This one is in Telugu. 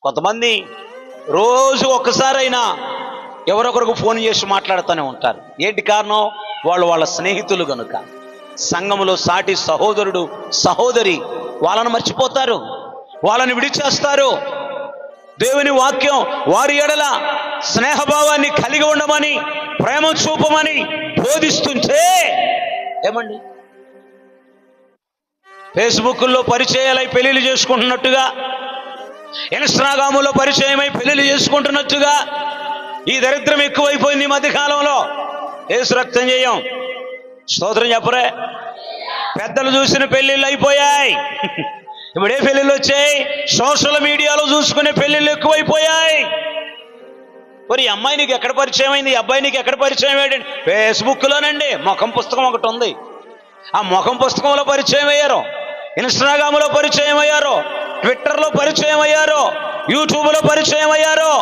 కొంతమంది రోజు ఒక్కసారైనా ఎవరొకరికి ఫోన్ చేసి మాట్లాడుతూనే ఉంటారు. ఏంటి కారణం? వాళ్ళ స్నేహితులు గనుక. సంఘములో సాటి సహోదరుడు సహోదరి వాళ్ళని మర్చిపోతారు, వాళ్ళని విడిచేస్తారు. దేవుని వాక్యం వారి ఎడల స్నేహభావాన్ని కలిగి ఉండమని, ప్రేమ చూపమని బోధిస్తుంటే ఏమండి, ఫేస్బుక్లో పరిచయాలై పెళ్లిళ్ళు చేసుకుంటున్నట్టుగా, ఇన్స్టాగ్రాములో పరిచయమై పెళ్లిళ్ళు చేసుకుంటున్నట్టుగా ఈ దరిద్రం ఎక్కువైపోయింది ఈ మధ్యకాలంలో. యేసు రక్తం చేయం, స్తోత్రం చెప్పరే. పెద్దలు చూసిన పెళ్లిళ్ళు అయిపోయాయి. ఇప్పుడు ఏ పెళ్లిళ్ళు వచ్చాయి? సోషల్ మీడియాలో చూసుకునే పెళ్లిళ్ళు ఎక్కువైపోయాయి. మరి ఈ అమ్మాయి నీకు ఎక్కడ పరిచయం అయింది, ఈ అబ్బాయి నీకు ఎక్కడ పరిచయం అయ్యాడు? ఫేస్బుక్లోనండి. ముఖం పుస్తకం ఒకటి ఉంది, ఆ ముఖం పుస్తకంలో పరిచయం అయ్యారు, ఇన్స్టాగ్రామ్లో పరిచయం అయ్యారు, ట్విట్టర్లో పరిచయం అయ్యారు, యూట్యూబ్లో పరిచయం అయ్యారు.